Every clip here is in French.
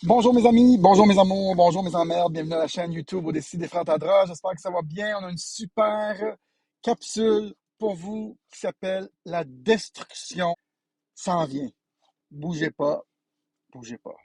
Bonjour mes amis, bonjour mes amours, bonjour mes emmerdes, bienvenue à la chaîne YouTube Au-Décis des Frères Tadra. J'espère que ça va bien. On a une super capsule pour vous qui s'appelle La destruction s'en vient. Bougez pas, bougez pas.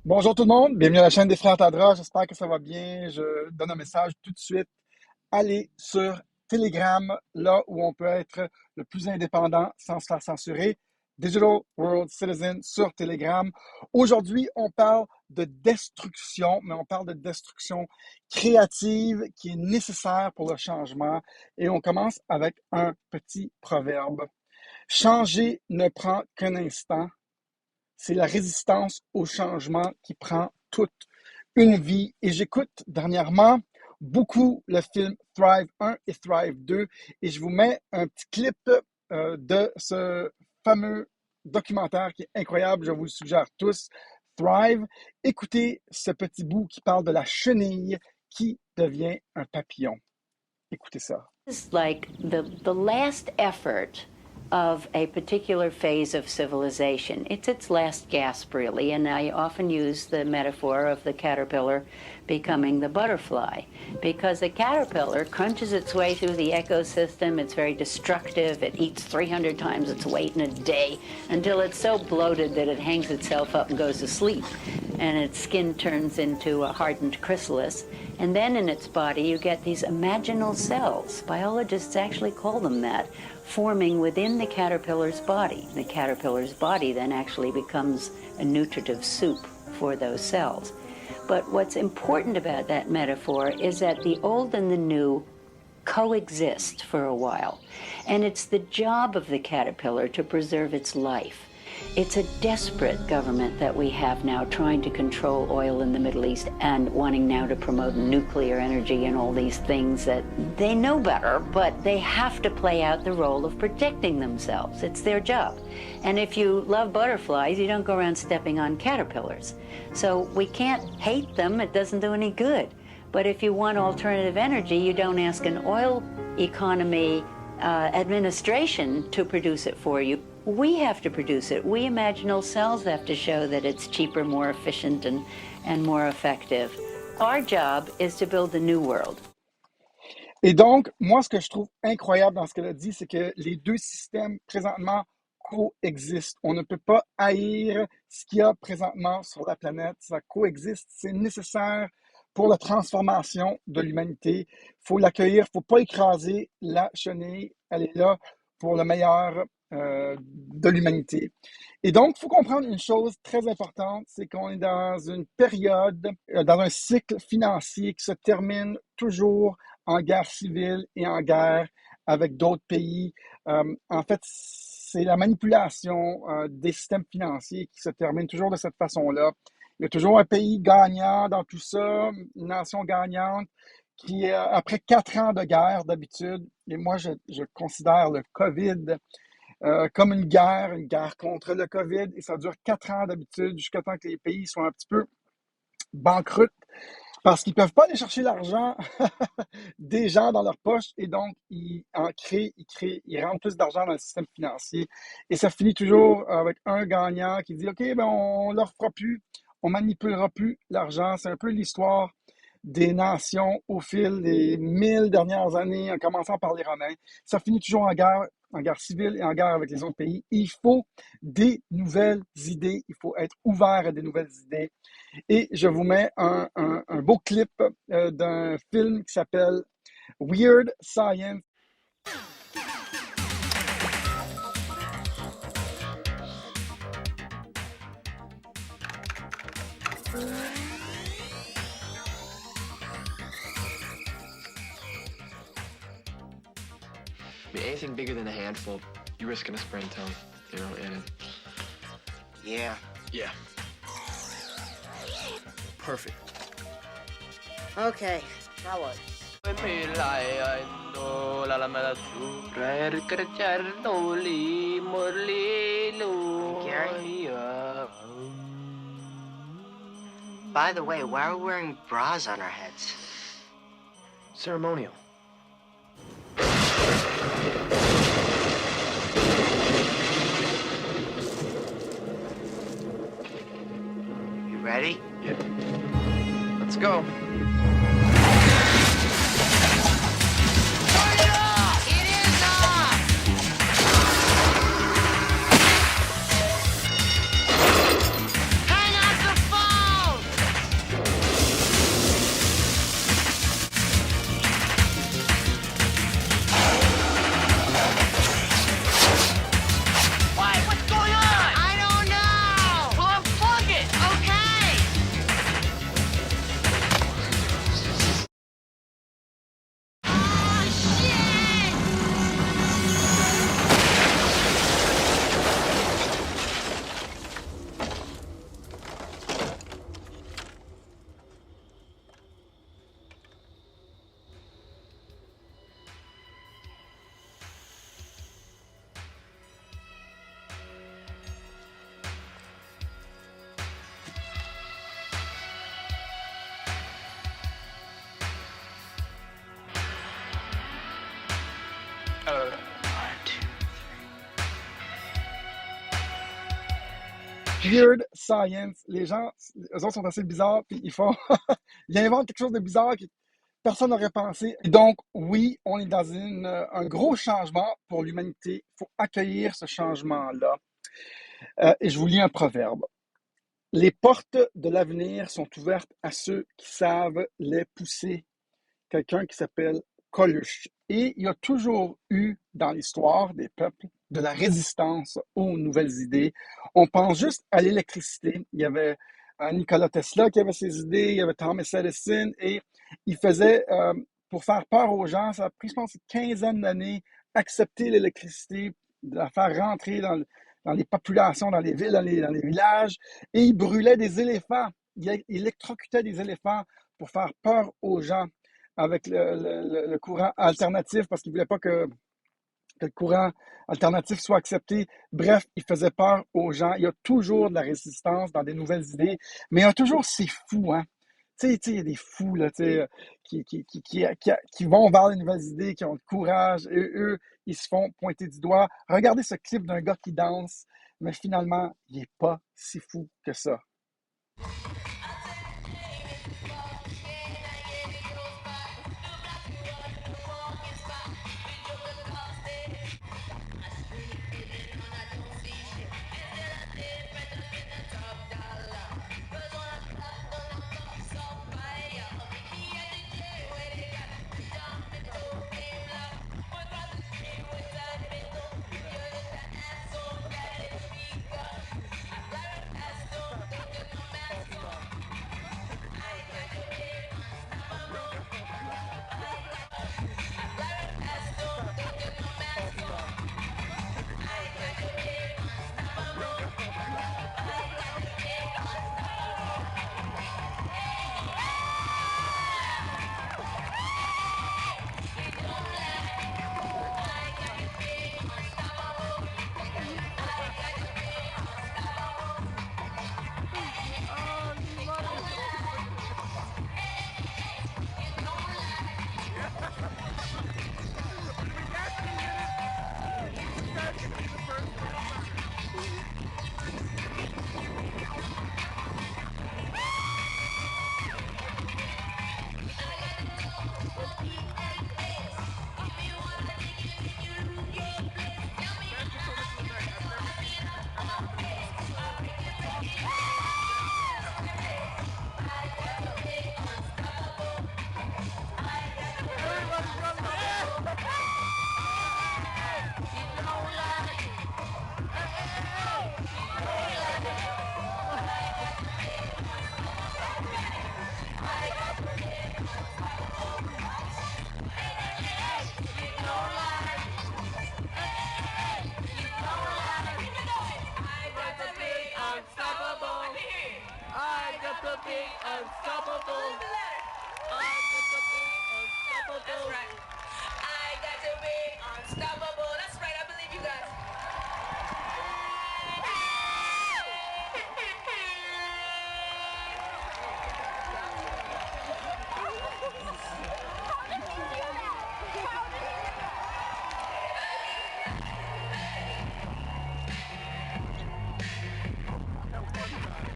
Bonjour tout le monde, bienvenue à la chaîne des Frères Tadra. J'espère que ça va bien. Je donne un message tout de suite. Allez sur Telegram, là où on peut être le plus indépendant sans se faire censurer. Digital World Citizen sur Telegram. Aujourd'hui, on parle de destruction, mais on parle de destruction créative qui est nécessaire pour le changement. Et on commence avec un petit proverbe. Changer ne prend qu'un instant. C'est la résistance au changement qui prend toute une vie. Et j'écoute dernièrement beaucoup le film Thrive 1 et Thrive 2. Et je vous mets un petit clip de ce fameux documentaire qui est incroyable. Je vous le suggère tous. Thrive. Écoutez ce petit bout qui parle de la chenille qui devient un papillon. Écoutez ça. It's like the last effort of a particular phase of civilization. It's its last gasp, really, and I often use the metaphor of the caterpillar becoming the butterfly, because the caterpillar crunches its way through the ecosystem. It's very destructive. It eats 300 times its weight in a day until it's so bloated that it hangs itself up and goes to sleep, and its skin turns into a hardened chrysalis. And then in its body, you get these imaginal cells. Biologists actually call them that, forming within the caterpillar's body. The caterpillar's body then actually becomes a nutritive soup for those cells. But what's important about that metaphor is that the old and the new coexist for a while. And it's the job of the caterpillar to preserve its life. It's a desperate government that we have now trying to control oil in the Middle East and wanting now to promote nuclear energy and all these things that they know better, but they have to play out the role of protecting themselves. It's their job. And if you love butterflies, you don't go around stepping on caterpillars. So we can't hate them. It doesn't do any good. But if you want alternative energy, you don't ask an oil economy administration to produce it for you. We have to produce it. We imaginal cells have to show that it's cheaper, more efficient, and more effective. Our job is to build a new world. Et donc, moi, ce que je trouve incroyable dans ce qu'elle a dit, c'est que les deux systèmes présentement coexistent. On ne peut pas haïr ce qu'il y a présentement sur la planète. Ça coexiste. C'est nécessaire pour la transformation de l'humanité. Il faut l'accueillir. Il ne faut pas écraser la chenille. Elle est là pour le meilleur de l'humanité. Et donc, il faut comprendre une chose très importante, c'est qu'on est dans une période, dans un cycle financier qui se termine toujours en guerre civile et en guerre avec d'autres pays. En fait, c'est la manipulation des systèmes financiers qui se termine toujours de cette façon-là. Il y a toujours un pays gagnant dans tout ça, une nation gagnante qui, après 4 ans de guerre d'habitude, et moi je considère le COVID comme une guerre contre le COVID, et ça dure 4 ans d'habitude jusqu'à temps que les pays soient un petit peu banqueroute parce qu'ils ne peuvent pas aller chercher l'argent des gens dans leur poche et donc ils rentrent plus d'argent dans le système financier. Et ça finit toujours avec un gagnant qui dit OK, ben on ne leur fera plus, on manipulera plus l'argent. C'est un peu l'histoire des nations au fil des 1000 dernières années, en commençant par les Romains. Ça finit toujours en guerre civile et en guerre avec les autres pays. Il faut des nouvelles idées, il faut être ouvert à des nouvelles idées. Et je vous mets un beau clip d'un film qui s'appelle Weird Science. I mean, anything bigger than a handful, you're risking a sprained tongue, you know, and Yeah. yeah. Perfect. Okay, now what? Gary? By the way, why are we wearing bras on our heads? Ceremonial. Ready? Yeah. Let's go. Weird science. Les gens, eux autres sont assez bizarres, puis ils font, ils inventent quelque chose de bizarre que personne n'aurait pensé. Et donc, oui, on est dans un gros changement pour l'humanité. Il faut accueillir ce changement-là. Et je vous lis un proverbe. Les portes de l'avenir sont ouvertes à ceux qui savent les pousser. Quelqu'un qui s'appelle Coluche. Et il y a toujours eu dans l'histoire des peuples de la résistance aux nouvelles idées. On pense juste à l'électricité. Il y avait Nikola Tesla qui avait ses idées, il y avait Thomas Edison, et il faisait, pour faire peur aux gens, ça a pris, je pense, une quinzaine d'années, accepter l'électricité, de la faire rentrer dans les populations, dans les villes, dans les villages, et il brûlait des éléphants. Il électrocutait des éléphants pour faire peur aux gens avec le courant alternatif parce qu'il ne voulait pas que le courant alternatif soit accepté. Bref, il faisait peur aux gens. Il y a toujours de la résistance dans des nouvelles idées, mais il y a toujours ces fous, hein. Tu sais, il y a des fous là, qui vont vers les nouvelles idées, qui ont le courage, et eux, ils se font pointer du doigt. Regardez ce clip d'un gars qui danse, mais finalement, il n'est pas si fou que ça.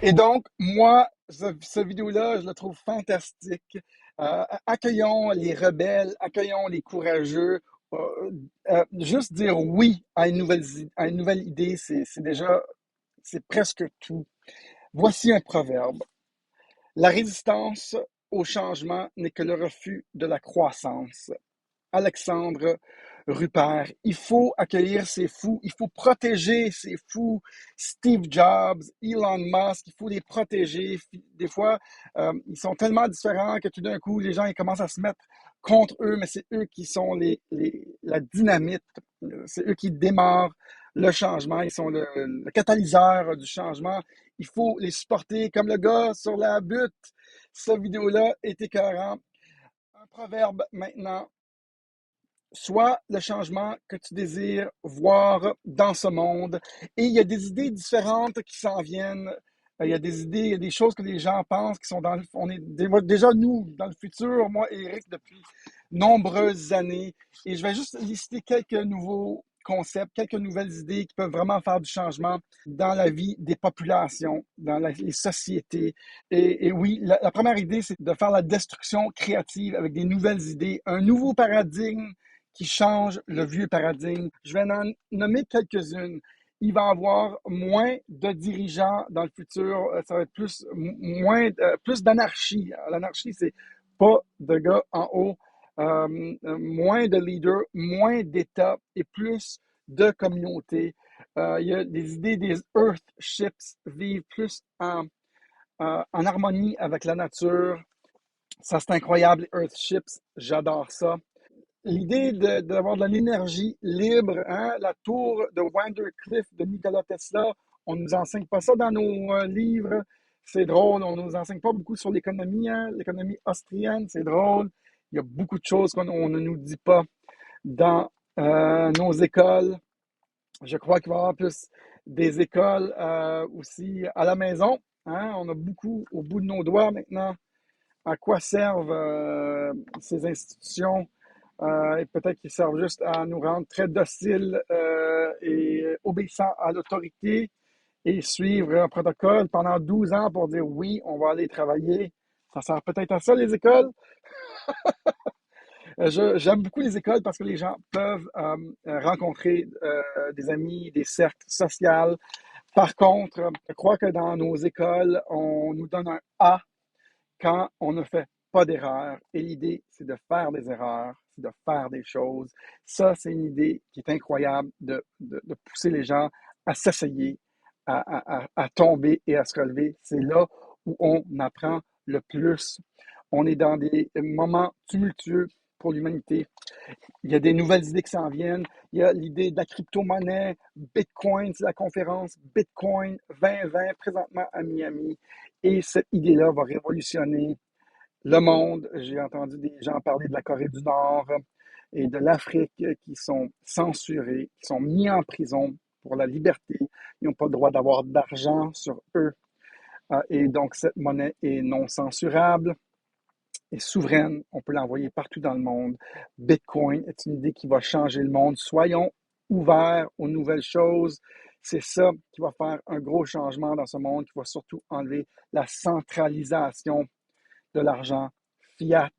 Et donc, moi, ce vidéo-là, je le trouve fantastique. Accueillons les rebelles, accueillons les courageux. Juste dire oui à une nouvelle idée, c'est déjà, c'est presque tout. Voici un proverbe. La résistance au changement n'est que le refus de la croissance. Alexandre Rupert. Il faut accueillir ces fous, il faut protéger ces fous. Steve Jobs, Elon Musk, il faut les protéger. Des fois, ils sont tellement différents que tout d'un coup, les gens ils commencent à se mettre contre eux, mais c'est eux qui sont la dynamite. C'est eux qui démarrent le changement. Ils sont le catalyseur du changement. Il faut les supporter comme le gars sur la butte. Cette vidéo-là est écœurant. Un proverbe maintenant. Soit le changement que tu désires voir dans ce monde. Et il y a des idées différentes qui s'en viennent. Il y a des idées, il y a des choses que les gens pensent qui sont on est déjà nous, dans le futur, moi et Eric, depuis nombreuses années. Et je vais juste lister quelques nouveaux concepts, quelques nouvelles idées qui peuvent vraiment faire du changement dans la vie des populations, dans les sociétés. Et oui, la première idée, c'est de faire la destruction créative avec des nouvelles idées, un nouveau paradigme qui change le vieux paradigme. Je vais en nommer quelques-unes. Il va y avoir moins de dirigeants dans le futur. Ça va être plus d'anarchie. L'anarchie, c'est pas de gars en haut. Moins de leaders, moins d'États et plus de communautés. Il y a des idées des Earthships, vivre plus en harmonie avec la nature. Ça, c'est incroyable, les Earthships. J'adore ça. L'idée d'avoir de l'énergie libre, hein, la tour de Vandercliff de Nikola Tesla, on ne nous enseigne pas ça dans nos livres. C'est drôle, on ne nous enseigne pas beaucoup sur l'économie, hein, l'économie austrienne, c'est drôle. Il y a beaucoup de choses qu'on ne nous dit pas dans nos écoles. Je crois qu'il va y avoir plus des écoles aussi à la maison. Hein. On a beaucoup au bout de nos doigts maintenant. À quoi servent ces institutions? Et peut-être qu'ils servent juste à nous rendre très dociles et obéissants à l'autorité et suivre un protocole pendant 12 ans pour dire oui, on va aller travailler. Ça sert peut-être à ça, les écoles. J'aime beaucoup les écoles parce que les gens peuvent rencontrer des amis, des cercles sociaux. Par contre, je crois que dans nos écoles, on nous donne un A quand on ne fait pas d'erreurs. Et l'idée, c'est de faire des erreurs, c'est de faire des choses. Ça, c'est une idée qui est incroyable de pousser les gens à s'essayer, à tomber et à se relever. C'est là où on apprend le plus. On est dans des moments tumultueux pour l'humanité. Il y a des nouvelles idées qui s'en viennent. Il y a l'idée de la crypto-monnaie. Bitcoin, c'est la conférence Bitcoin 2020 présentement à Miami. Et cette idée-là va révolutionner le monde. J'ai entendu des gens parler de la Corée du Nord et de l'Afrique qui sont censurés, qui sont mis en prison pour la liberté. Ils n'ont pas le droit d'avoir d'argent sur eux. Et donc, cette monnaie est non censurable est souveraine. On peut l'envoyer partout dans le monde. Bitcoin est une idée qui va changer le monde. Soyons ouverts aux nouvelles choses. C'est ça qui va faire un gros changement dans ce monde, qui va surtout enlever la centralisation de l'argent fiat.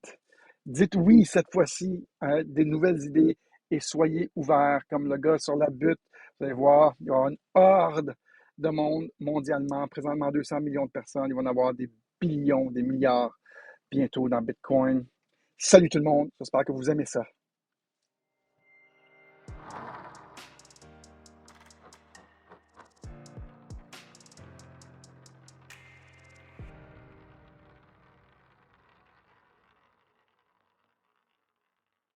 Dites oui cette fois-ci à des nouvelles idées et soyez ouverts comme le gars sur la butte. Vous allez voir, il y aura une horde de monde mondialement. Présentement, 200 millions de personnes. Il va y en avoir des billions, des milliards bientôt dans Bitcoin. Salut tout le monde, j'espère que vous aimez ça.